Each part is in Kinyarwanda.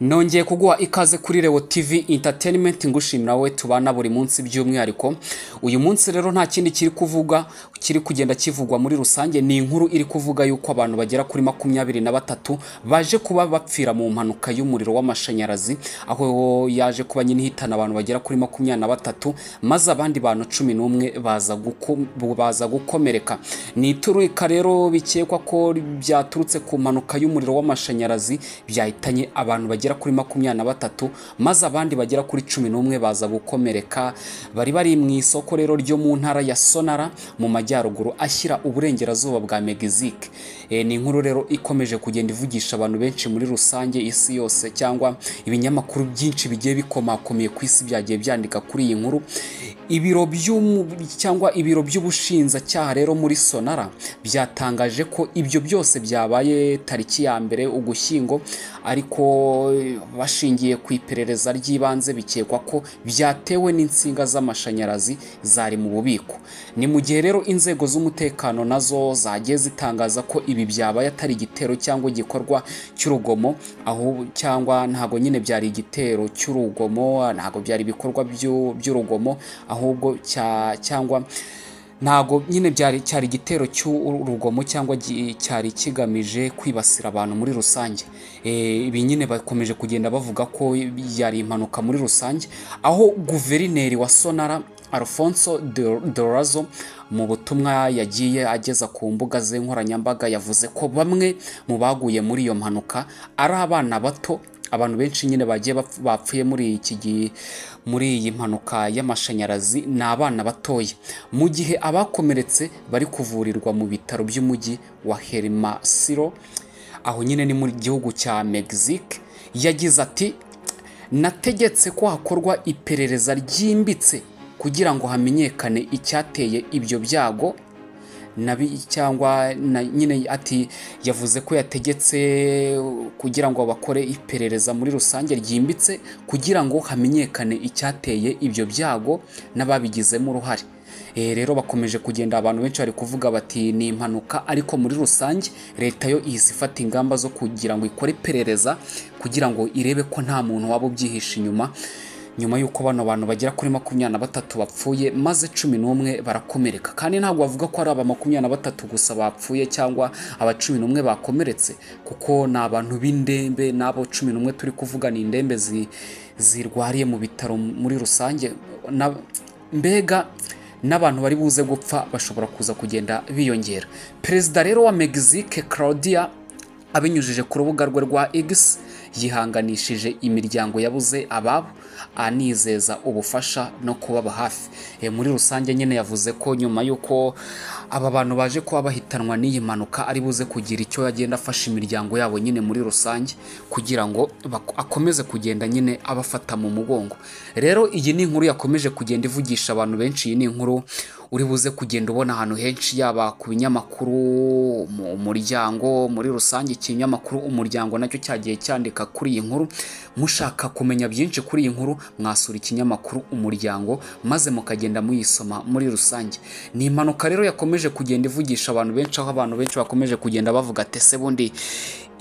Nongeye kuguha ikaze kuri Leo TV Entertainment ngushimira we tubana buri munsi by'umwihariko. Uyu munsi rero nta kindi kiri kugenda kivugwa muri rusange, ni inkuru iri kuvuga yuko abantu bagera kuri 23 baje kuba bapfira mu mpanuka y'umuriro w'amashanyarazi, aho yaje kuba nyine hitana abantu bagera kuri 23 maze abandi bantu 11 baza gukomereka. Ni iturika rero bikekwa ko byaturutse ku mpanuka y'umuriro w'amashanyarazi byahitanye abantu bagera kuri 23 maze abandi bagera kuri 11 baza gukomereka. Bari mu isoko rero ryo mu ntara ya Sonara mu majyaruguru ashyira uburengerazuba bwa Mexique. Ni inkuru rero ikomeje kugenda ivugisha abantu benshi muri rusange, isi yose cyangwa ibinyamakuru byinshi bigiye bikomakomeye ku isi byagiye byandika kuri iyi nkuru. Ibiro by'ubushinjacyaha rero muri Sonara byatangaje ko ibyo byose byabaye tariki ya mbere Ugushyingo, ariko bashingiye ku iperereza ry'ibanze bikekwa ko byatewe n'insinga z'amashanyarazi zari mu bubiko. Ni mu gihe rero inzego z'umutekano nazo zagiye zitangaza ko ibi byabaye atari igitero cyangwa igikorwa cy'urugomo, aho cyangwa ntago nyine byari igitero cy'urugomo, ntago byari ibikorwa by'urugomo, ahubwo cyangwa ntago nyine cyari igitero cy'urugomo cyangwa cyari kigamije kwibasira abantu muri rusange. Ibi nyine bakomeje kugenda bavuga ko yari impanuka muri rusange, aho guverineri wa Sonara Alfonso Durazo mu butumwa yagiye ageza ku mbuga ze nkoranyambaga yavuze ko bamwe mu baguye muri iyo mpanuka ari abana bato. Abantu benshi nyine bagiye bapfuye muri iyi mpanuka y'amashanyarazi ni abana batoya, mu gihe abakomeretse bari kuvurirwa mu bitaro by'umujyi wa Hermosillo, aho nyine ni mu gihugu cya Mexique. Yagize ati, nategetse ko hakorwa iperereza ryimbitse kugira ngo hamenyekane icyateye ibyo byago nyine ati yavuze ko yategetse kugira ngo bakore iperereza muri rusange ryimbitse kugira ngo hamenyekane icyateye ibyo byago n'ababigizemo uruhare. Rero bakomeje kugenda abantu benshi bari kuvuga bati ni impanuka, ariko muri rusange leta yo ihise ifata ingamba zo kugira ngo ikore iperereza kugira ngo irebe ko nta muntu waba ubyihishe nyuma yuko bano bantu bagera kuri 23 bapfuye maze 11 barakomereka. Kandi ntabwo bavuga ko ari aba 23 gusa bapfuye cyangwa aba 11 bakomeretse, kuko ni abantu b'indembe, n'abo 11 turi kuvuga ni indembe zirwariye mu bitaro muri rusange. Mbega n'abantu bari buze gupfa bashobora kuza kugenda biyongera. Perezida rero wa Mexique Claudia abinyujije ku rubuga rwe rwa X yihanganishije imiryango yabuze ababo, anizeza ubufasha no kubaba hafi. Muri rusange nyine yavuze ko nyuma yuko aba bantu baje kuba bahitanwa n'iyi mpanuka ari buze kugira icyo yagenda afasha imiryango yabo nyine muri rusange kugira ngo akomeze kugenda nyine abafata mu mugongo. Rero iyi ni inkuru yakomeje kugenda ivugisha abantu benshi. Iyi ni inkuru uri buze kugenda ubona ahantu henshi, yaba ku binyamakuru, mu muryango muri rusange. Ikinyamakuru Umuryango nacyo cyagiye cyandika kuri iyi nkuru. Mushaka kumenya byinshi kuri iyi nkuru mwasura ikinyamakuru Umuryango maze mukagenda muyisoma muri rusange. Ni impanuka rero yakomeje kugenda ivugisha abantu benshi, aho abantu benshi bakomeje kugenda bavuga ati ese bundi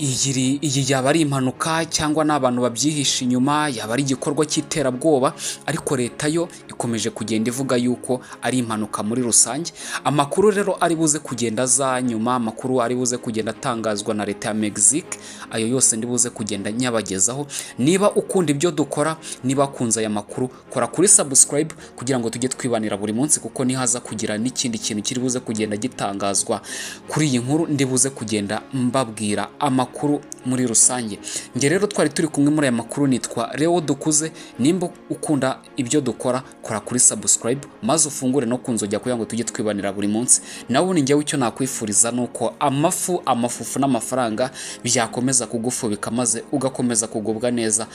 iyi yaba ari impanuka cyangwa n'abantu babyihisha inyuma, yaba ari igikorwa cy'iterabwoba? Ariko leta yo ikomeje kugenda ivuga yuko ari impanuka muri rusange. Amakuru rero ari buze kugenda za nyuma, amakuru ari buze kugenda atangazwa na leta ya Mexique, ayo yose ndi buze kugenda nyabagezaho. Niba ukunda ibyo dukora, niba kunza aya makuru, kora kuri subscribe kugira ngo tujye twibanira buri munsi, kuko nihaza kugira n'ikindi kintu kiri buze kugenda gitangazwa kuri iyi nkuru ndi buze kugenda mbabwira amakuru muri rusange. Nge rero twari turi kumwe muri aya makuru, nitwa Leo Dukuze. Nimba ukunda ibyo dukora, kora kuri subscribe maze ufungure no kunzojya kugira ngo tujye twibanira buri munsi. Nawe ni njyewe icyo nakwifuriza nuko amafufu n'amafaranga byakomeza kugufubika maze ugakomeza kugubwa neza.